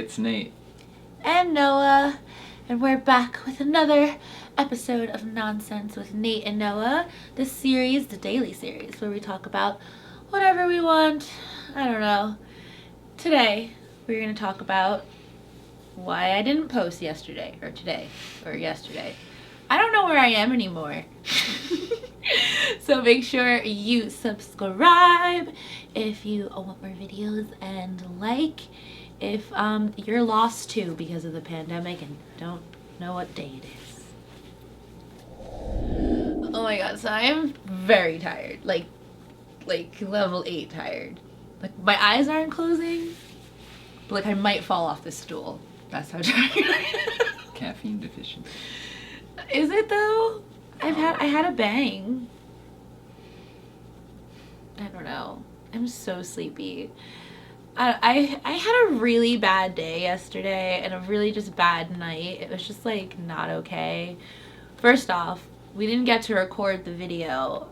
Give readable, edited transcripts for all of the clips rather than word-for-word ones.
it's Nate. And Noah. And we're back with another episode of Nonsense with Nate and Noah. This series, the daily series, where we talk about whatever we want. I don't know. Today, we're going to talk about why I didn't post yesterday, or today, or yesterday. I don't know where I am anymore. So make sure you subscribe if you want more videos, and like if you're lost too because of the pandemic and don't know what day it is. Oh my god, so I am very tired. Like level 8 tired. Like my eyes aren't closing. But like I might fall off this stool. That's how tired I am. Caffeine deficient. Is it though? I had a bang. I don't know. I'm so sleepy. I had a really bad day yesterday and a really just bad night. It was just like not okay. First off, we didn't get to record the video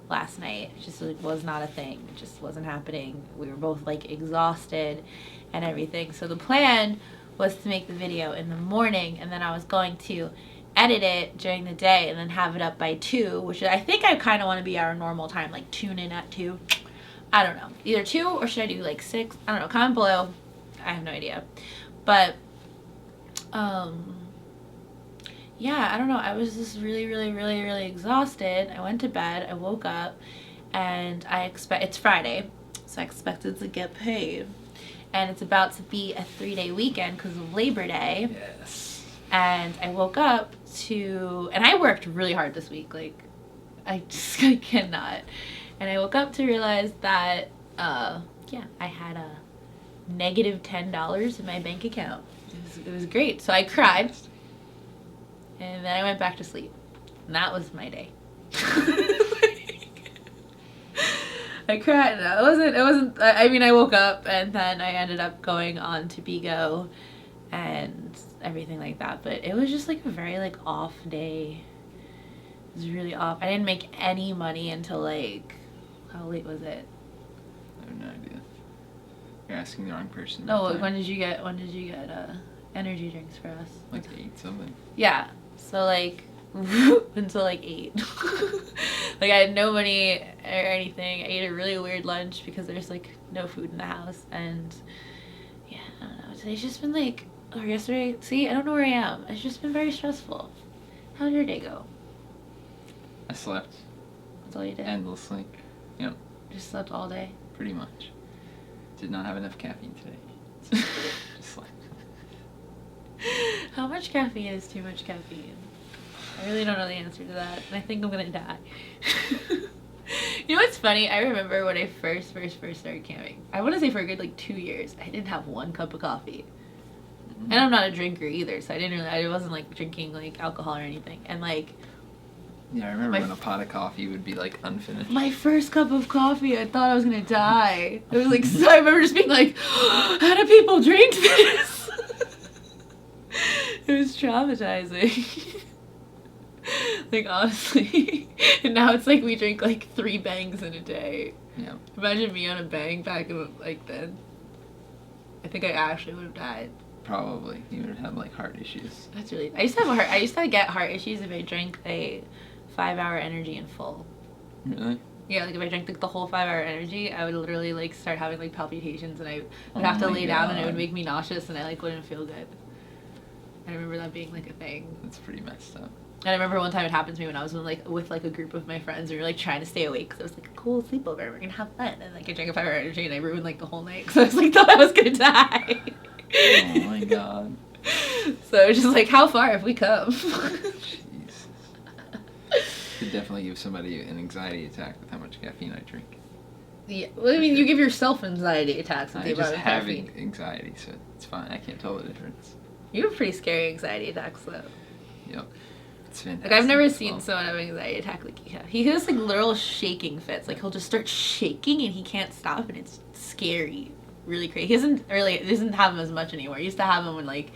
last night. It just was not a thing. It just wasn't happening. We were both like exhausted and everything. So the plan was to make the video in the morning, and then I was going to edit it during the day and then have it up by 2, which I think I kind of want to be our normal time, like tune in at 2. I don't know. Either 2 or should I do like 6? I don't know. Comment below. I have no idea. But, yeah, I don't know. I was just really exhausted. I went to bed. I woke up and it's Friday, so I expected to get paid. And it's about to be a 3-day weekend because of Labor Day. Yes. And I woke up and I worked really hard this week. Like, I cannot. And I woke up to realize that, I had a negative $10 in my bank account. It was great. So I cried. And then I went back to sleep. And that was my day. I cried. I woke up and then I ended up going on to Bigo and everything like that. But it was just like a very like off day. It was really off. I didn't make any money until like, how late was it? I have no idea. You're asking the wrong person. No, when did you get energy drinks for us? Like 8 something. Yeah. So like until like 8. Like I had no money or anything. I ate a really weird lunch because there's like no food in the house, and yeah, I don't know. Today's just been like, or yesterday, see, I don't know where I am. It's just been very stressful. How did your day go? I slept. That's all you did? Endlessly. Yep. Just slept all day? Pretty much. Did not have enough caffeine today. So just slept. How much caffeine is too much caffeine? I really don't know the answer to that, and I think I'm gonna die. You know what's funny? I remember when I first started camping. I want to say for a good like 2 years, I didn't have 1 cup of coffee. Mm-hmm. And I'm not a drinker either, so I wasn't like drinking like alcohol or anything. And like, yeah, I remember when a pot of coffee would be like unfinished. My first cup of coffee, I thought I was gonna die. It was like, so I remember just being like, how do people drink this? It was traumatizing. Like, honestly. And now it's like we drink like 3 bangs in a day. Yeah. Imagine me on a bang back in like then. I think I actually would have died. Probably. You would have had like heart issues. That's really. I used to get heart issues if I drank a 5-hour energy in full. Really? Yeah, like if I drank like the whole 5-hour energy, I would literally like start having like palpitations, and I would have to lay down, and it would make me nauseous, and I like wouldn't feel good. I remember that being like a thing. That's pretty messed up. And I remember one time it happened to me when I was with like a group of my friends. We were like trying to stay awake because it was like a cool sleepover. We're gonna have fun, and like I drank a 5-hour energy, and I ruined like the whole night because I was like thought I was gonna die. Oh my god. So it was just like, how far have we come? Jeez. Could definitely give somebody an anxiety attack with how much caffeine I drink. Yeah, well, I mean, you give yourself anxiety attacks with the amount of caffeine. caffeine. Anxiety, so it's fine. I can't tell the difference. You have pretty scary anxiety attacks, though. Yep. It's fantastic. Like, I've never seen someone have an anxiety attack like you have. He has, like, literal shaking fits. Like, he'll just start shaking, and he can't stop, and it's scary. Really crazy. He doesn't have them as much anymore. He used to have them when, like,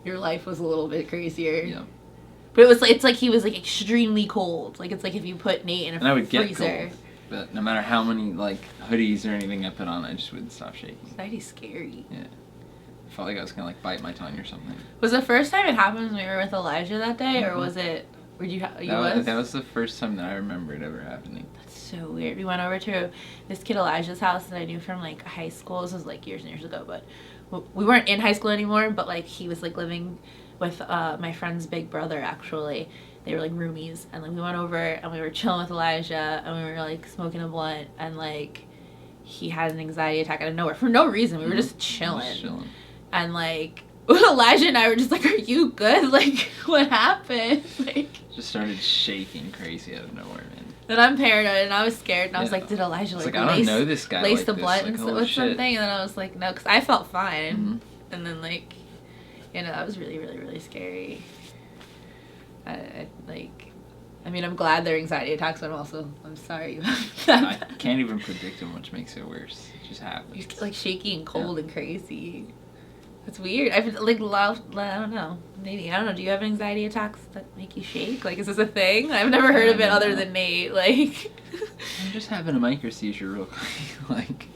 your life was a little bit crazier. Yeah. But it's like he was, like, extremely cold. Like, it's like if you put Nate in a freezer. And I would get cold. But no matter how many, like, hoodies or anything I put on, I just wouldn't stop shaking. Anxiety's scary. Yeah. felt like I was gonna like bite my tongue or something. Was the first time it happened when we were with Elijah that day, or was it? Were you? That was the first time that I remember it ever happening. That's so weird. We went over to this kid Elijah's house that I knew from like high school. This was like years and years ago, but we weren't in high school anymore. But like he was like living with my friend's big brother. Actually, they were like roomies, and like we went over and we were chilling with Elijah, and we were like smoking a blunt, and like he had an anxiety attack out of nowhere for no reason. We were just chilling. And like Elijah and I were just like, "Are you good? Like, what happened?" Like, just started shaking crazy out of nowhere, man. And I'm paranoid, and I was scared, and I was like, "Did Elijah like I don't know this guy lace like the this. blunt like, with something?" And then I was like, "No," because I felt fine. Mm-hmm. And then like, you know, that was really, really, really scary. I mean, I'm glad they're anxiety attacks, but I'm sorry you have that. I can't even predict them, which makes it worse. It just happens. You get like shaky and cold and crazy. That's weird. I've like I don't know. Maybe I don't know. Do you have anxiety attacks that make you shake? Like, is this a thing? I've never heard of it other than Nate. Like, I'm just having a micro seizure real quick. Like,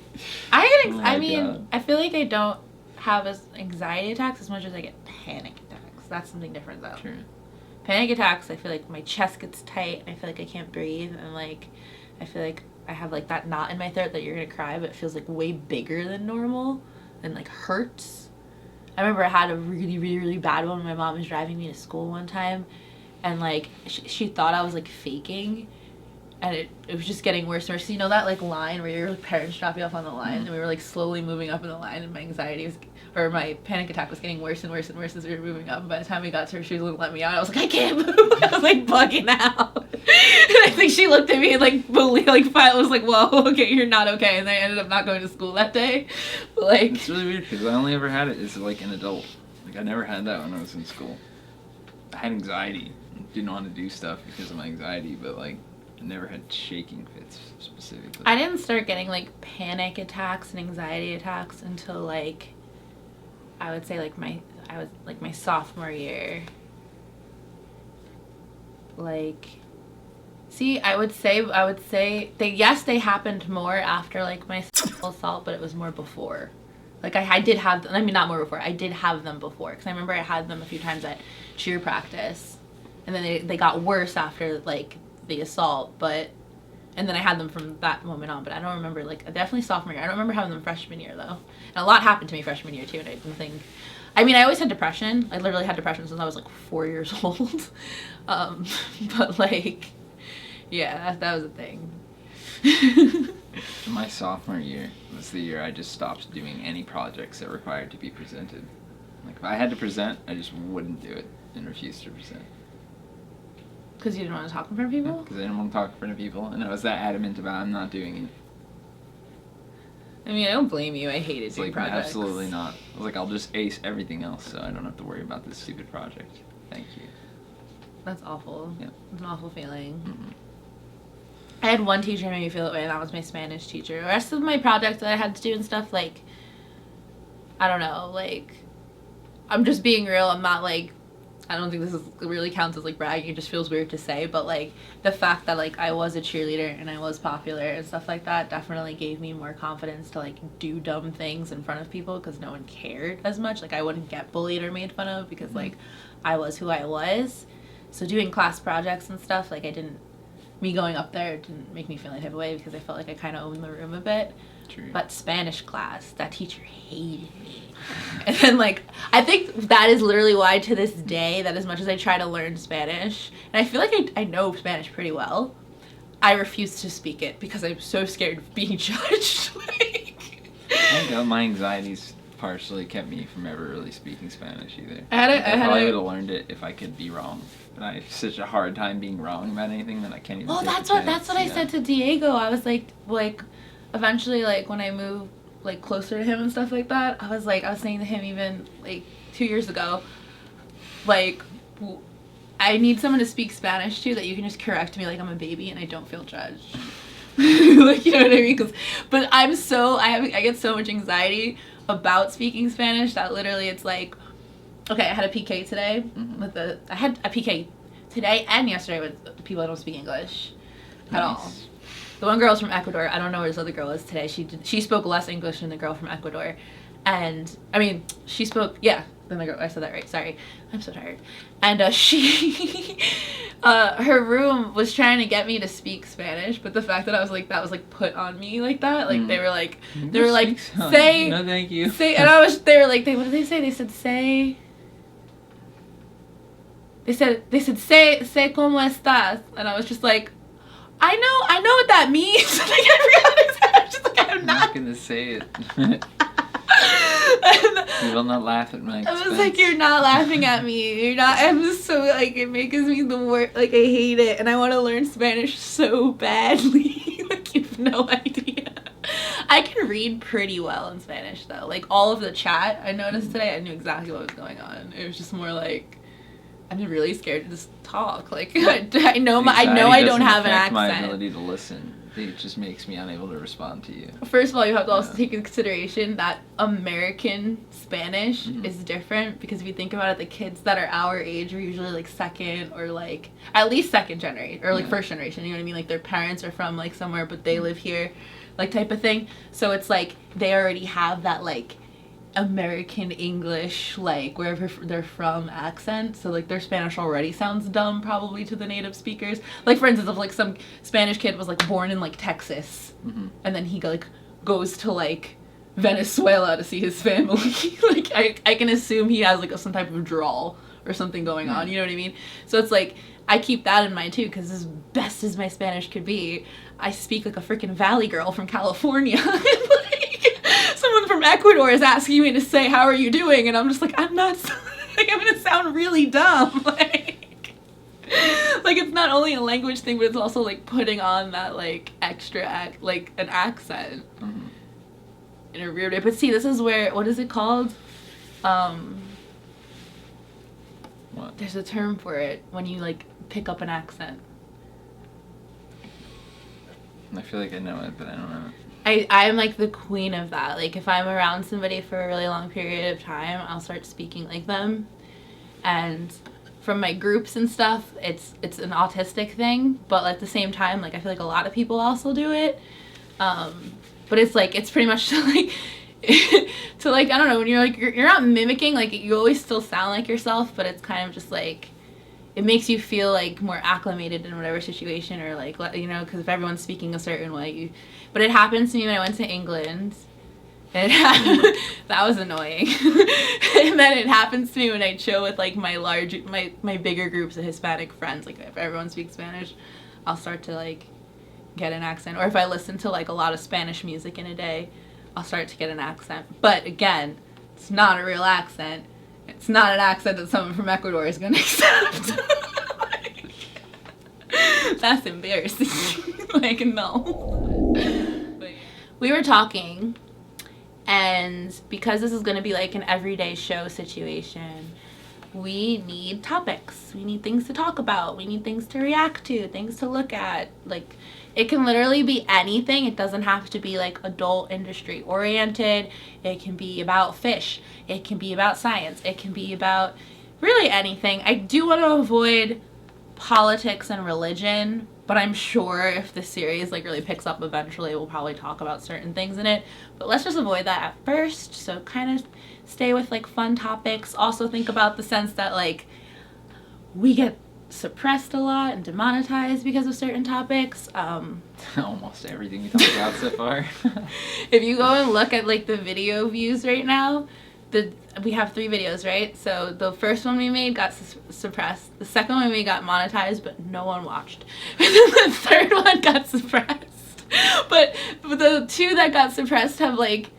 I mean, I feel like I don't have anxiety attacks as much as I get panic attacks. That's something different though. True. Panic attacks, I feel like my chest gets tight. I feel like I can't breathe, and like I feel like I have like that knot in my throat that you're gonna cry, but it feels like way bigger than normal, and like hurts. I remember I had a really, really, really bad one when my mom was driving me to school one time, and like she thought I was like faking, and it was just getting worse and worse. So, you know that like line where your parents drop you off on the line, and we were like slowly moving up in the line, and my anxiety was, or my panic attack was getting worse and worse and worse as we were moving up. And by the time we got to her, she wouldn't let me out. I was like, I can't move. I was like bugging out. And I think she looked at me and like finally was like, whoa, okay, you're not okay. And I ended up not going to school that day. But, like, it's really weird because I only ever had it as like an adult. Like I never had that when I was in school. I had anxiety. Didn't want to do stuff because of my anxiety, but like I never had shaking fits specifically. I didn't start getting like panic attacks and anxiety attacks until like I would say like my sophomore year. Like, see, I would say they happened more after like my sexual assault, but it was more before. Like I did have, I mean not more before, I did have them before, because I remember I had them a few times at cheer practice, and then they got worse after like the assault, and then I had them from that moment on, but I don't remember, like, definitely sophomore year. I don't remember having them freshman year, though. And a lot happened to me freshman year, too, and I didn't think... I mean, I always had depression. I literally had depression since I was, like, 4 years old. But, like, yeah, that was a thing. My sophomore year was the year I just stopped doing any projects that required to be presented. Like, if I had to present, I just wouldn't do it and refused to present. Because you didn't want to talk in front of people? Because I didn't want to talk in front of people, and I was that adamant about I'm not doing it. I mean, I don't blame you. I hated doing projects. Absolutely not. I was like, I'll just ace everything else so I don't have to worry about this stupid project. Thank you. That's awful. Yeah. It's an awful feeling. Mm-hmm. I had one teacher who made me feel that way, and that was my Spanish teacher. The rest of my projects that I had to do and stuff, like, I don't know, like, I'm just being real. I'm not, like, I don't think this really counts as like bragging. It just feels weird to say, but like the fact that like I was a cheerleader and I was popular and stuff like that definitely gave me more confidence to like do dumb things in front of people, because no one cared as much. Like I wouldn't get bullied or made fun of because like I was who I was. So doing class projects and stuff, like me going up there didn't make me feel any type of way, because I felt like I kind of owned the room a bit. True. But Spanish class, that teacher hated me. And then, like, I think that is literally why to this day, that as much as I try to learn Spanish, and I feel like I know Spanish pretty well, I refuse to speak it because I'm so scared of being judged. I think my anxieties partially kept me from ever really speaking Spanish either. I probably would have learned it if I could be wrong. But I have such a hard time being wrong about anything that I can't even. Oh, that's what I said to Diego. I was like, eventually, like, when I moved, like, closer to him and stuff like that, I was saying to him even, like, 2 years ago, like, I need someone to speak Spanish to that you can just correct me like I'm a baby and I don't feel judged. Like, you know what I mean? But I get so much anxiety about speaking Spanish that literally it's like, okay, I had a PK today I had a PK today and yesterday with people that don't speak English at all. The one girl's from Ecuador. I don't know where this other girl is today. She spoke less English than the girl from Ecuador. And I mean, she spoke. Yeah, then I said that right. Sorry, I'm so tired. And she, her room was trying to get me to speak Spanish, but the fact that I was like, that was like put on me like that. Like they were like, say, no, thank you. Say, and they were like, what did they say? They said say. They said say como estás, and I was just like, I know what that means. Like I forgot exactly. I was just like, I'm not gonna say it. You will not laugh at my expense. I was like, you're not laughing at me. You're not. I'm just so like, it makes me the worst. Like I hate it, and I want to learn Spanish so badly. Like you have no idea. I can read pretty well in Spanish though. Like all of the chat I noticed today, I knew exactly what was going on. It was just more like, I'm really scared to just talk. Like I know I don't have an accent. My ability to listen. It just makes me unable to respond to you. First of all, you have to also take into consideration that American Spanish is different, because if you think about it, the kids that are our age are usually like second or like at least second generation or like first generation. You know what I mean? Like their parents are from like somewhere, but they live here, like type of thing. So it's like they already have that like American English, like wherever they're from accent, so like their Spanish already sounds dumb probably to the native speakers. Like for instance, if like some Spanish kid was like born in like Texas, and then he like goes to like Venezuela to see his family, like I can assume he has like some type of drawl or something going on, you know what I mean? So it's like I keep that in mind too, because as best as my Spanish could be, I speak like a freaking valley girl from California. Someone from Ecuador is asking me to say, how are you doing? And I'm just like, I'm not, like, I'm gonna sound really dumb. Like it's not only a language thing, but it's also like putting on that like extra like an accent in a weird way. But see, this is where, what is it called? What? There's a term for it when you like pick up an accent. I feel like I know it, but I don't know it. I'm like the queen of that. Like if I'm around somebody for a really long period of time, I'll start speaking like them. And from my groups and stuff, it's an autistic thing, but at the same time, like I feel like a lot of people also do it. But it's like, it's pretty much to like to like, I don't know, when you're like you're not mimicking, like you always still sound like yourself, but it's kind of just like, it makes you feel like more acclimated in whatever situation, or like, you know, because if everyone's speaking a certain way, but it happens to me when I went to England. And that was annoying. And then it happens to me when I chill with like my bigger groups of Hispanic friends. Like if everyone speaks Spanish, I'll start to like get an accent. Or if I listen to like a lot of Spanish music in a day, I'll start to get an accent. But again, it's not a real accent. It's not an accent that someone from Ecuador is gonna accept. Like, that's embarrassing. Like, no. But we were talking, and because this is gonna be like an everyday show situation, we need topics. We need things to talk about. We need things to react to, things to look at. Like, it can literally be anything. It doesn't have to be like adult industry oriented. It can be about fish. It can be about science. It can be about really anything. I do want to avoid politics and religion, but I'm sure if the series like really picks up eventually, we'll probably talk about certain things in it. But let's just avoid that at first. So kind of stay with like fun topics. Also think about the sense that like we get suppressed a lot and demonetized because of certain topics. Almost everything we talked about so far. If you go and look at like the video views right now, we have 3 videos, right? So the first one we made got suppressed. The second one we made got monetized, but no one watched. The third one got suppressed. But the 2 that got suppressed have like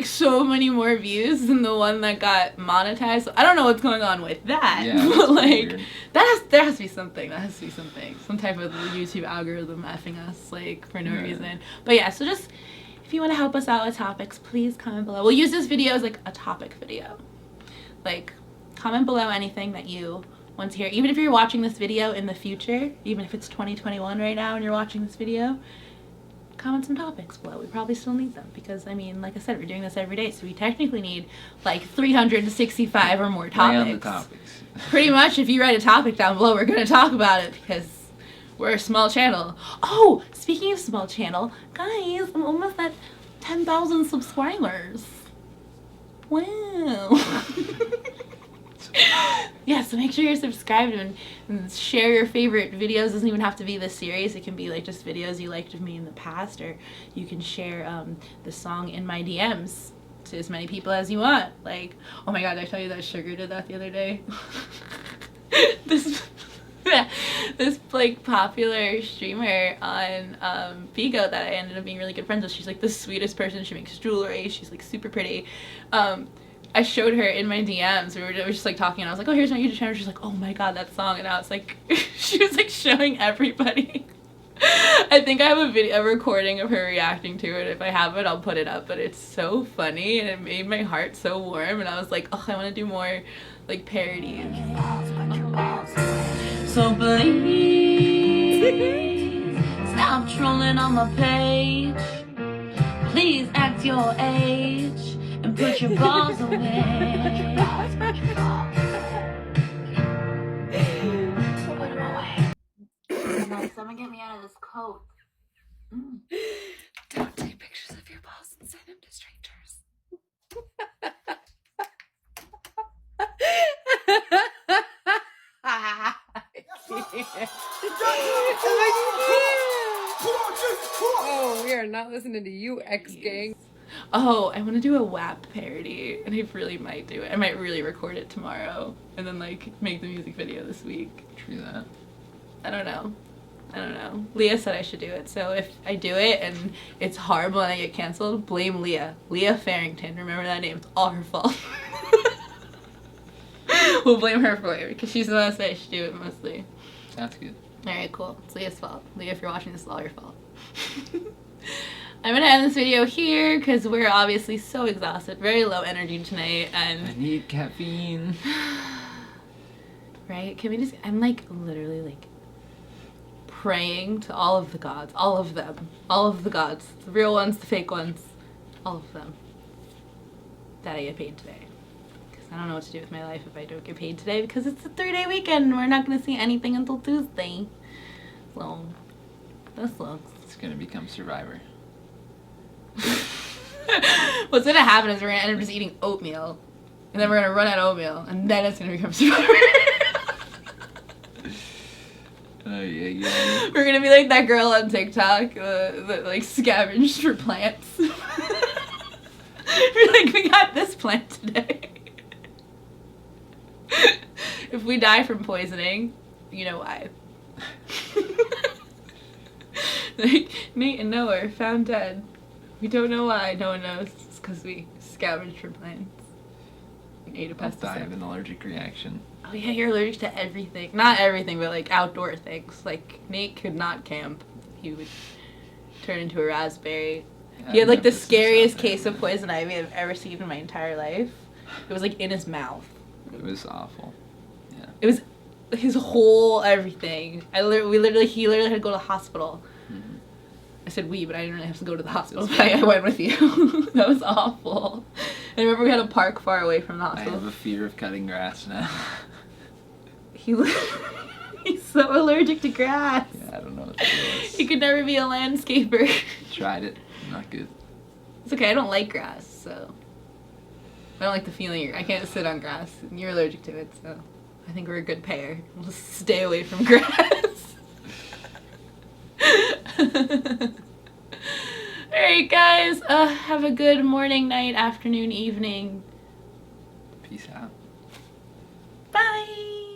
so many more views than the one that got monetized. So I don't know what's going on with that. Yeah, but like weird. there has to be something. That has to be something. Some type of YouTube algorithm effing us like for no reason. But yeah, so just if you want to help us out with topics, please comment below. We'll use this video as like a topic video. Like, comment below anything that you want to hear. Even if you're watching this video in the future, even if it's 2021 right now and you're watching this video, comment some topics below. We probably still need them because, I mean, like I said, we're doing this every day, so we technically need like 365 or more topics. Lay on the topics. Pretty much, if you write a topic down below, we're going to talk about it because we're a small channel. Oh, speaking of small channel, guys, I'm almost at 10,000 subscribers. Wow. Yeah, so make sure you're subscribed and share your favorite videos. It doesn't even have to be this series. It can be like just videos you liked of me in the past, or you can share the song in my DMs to as many people as you want. Like, oh my god, did I tell you that Sugar did that the other day? This like popular streamer on Vigo that I ended up being really good friends with. She's like the sweetest person. She makes jewelry. She's like super pretty. I showed her in my DMs. We were just like talking, and I was like, "Oh, here's my YouTube channel." She's like, "Oh my god, that song!" And I was like, she was like showing everybody. I think I have a recording of her reacting to it. If I have it, I'll put it up. But it's so funny, and it made my heart so warm. And I was like, "Oh, I want to do more like parodies." So please stop trolling on my page. Please act your age and put your balls away. Put them away. Someone get me out of this coat. Don't take pictures of your balls and send them to strangers. Oh, we are not listening to you, X-Gang. Oh, I want to do a WAP parody, and I really might do it. I might really record it tomorrow, and then like make the music video this week. True that. I don't know. Leah said I should do it, so if I do it and it's horrible and I get canceled, blame Leah. Leah Farrington, remember that name, it's all her fault. We'll blame her for it, because she's the one that said I should do it mostly. Sounds good. Alright, cool. It's Leah's fault. Leah, if you're watching this, it's all your fault. I'm gonna end this video here, because we're obviously so exhausted, very low energy tonight, and... I need caffeine. Right? Can we just... I'm like, literally like... praying to all of the gods, all of them, all of the gods, the real ones, the fake ones, all of them, that I get paid today. Because I don't know what to do with my life if I don't get paid today, because it's a 3-day weekend and we're not going to see anything until Tuesday. So, that sucks. It's gonna become Survivor. What's going to happen is we're going to end up just eating oatmeal, and then we're going to run out of oatmeal, and then it's going to become Survivor. Oh yeah. We're gonna be like that girl on TikTok that like scavenged for plants. We're like, we got this plant today. If we die from poisoning, you know why. Like, Nate and Noah are found dead. We don't know why. No one knows. It's because we scavenged for plants. We ate a I'll die of pesticide. an allergic reaction. Oh yeah, you're allergic to everything. Not everything, but like outdoor things. Like Nate could not camp. He would turn into a raspberry. He had like the scariest case of poison ivy I've ever seen in my entire life. It was like in his mouth. It was awful. Yeah. It was his whole everything. He literally had to go to the hospital. Mm-hmm. I said we, but I didn't really have to go to the hospital. But I went with you. That was awful. I remember we had a park far away from the I hospital. have a fear of cutting grass now. He's so allergic to grass. Yeah, I don't know what that is. He could never be a landscaper. Tried it. Not good. It's okay, I don't like grass, so... I don't like the feeling. I can't sit on grass, and you're allergic to it, so... I think we're a good pair. We'll just stay away from grass. Alright, guys. Have a good morning, night, afternoon, evening. Peace out. Bye!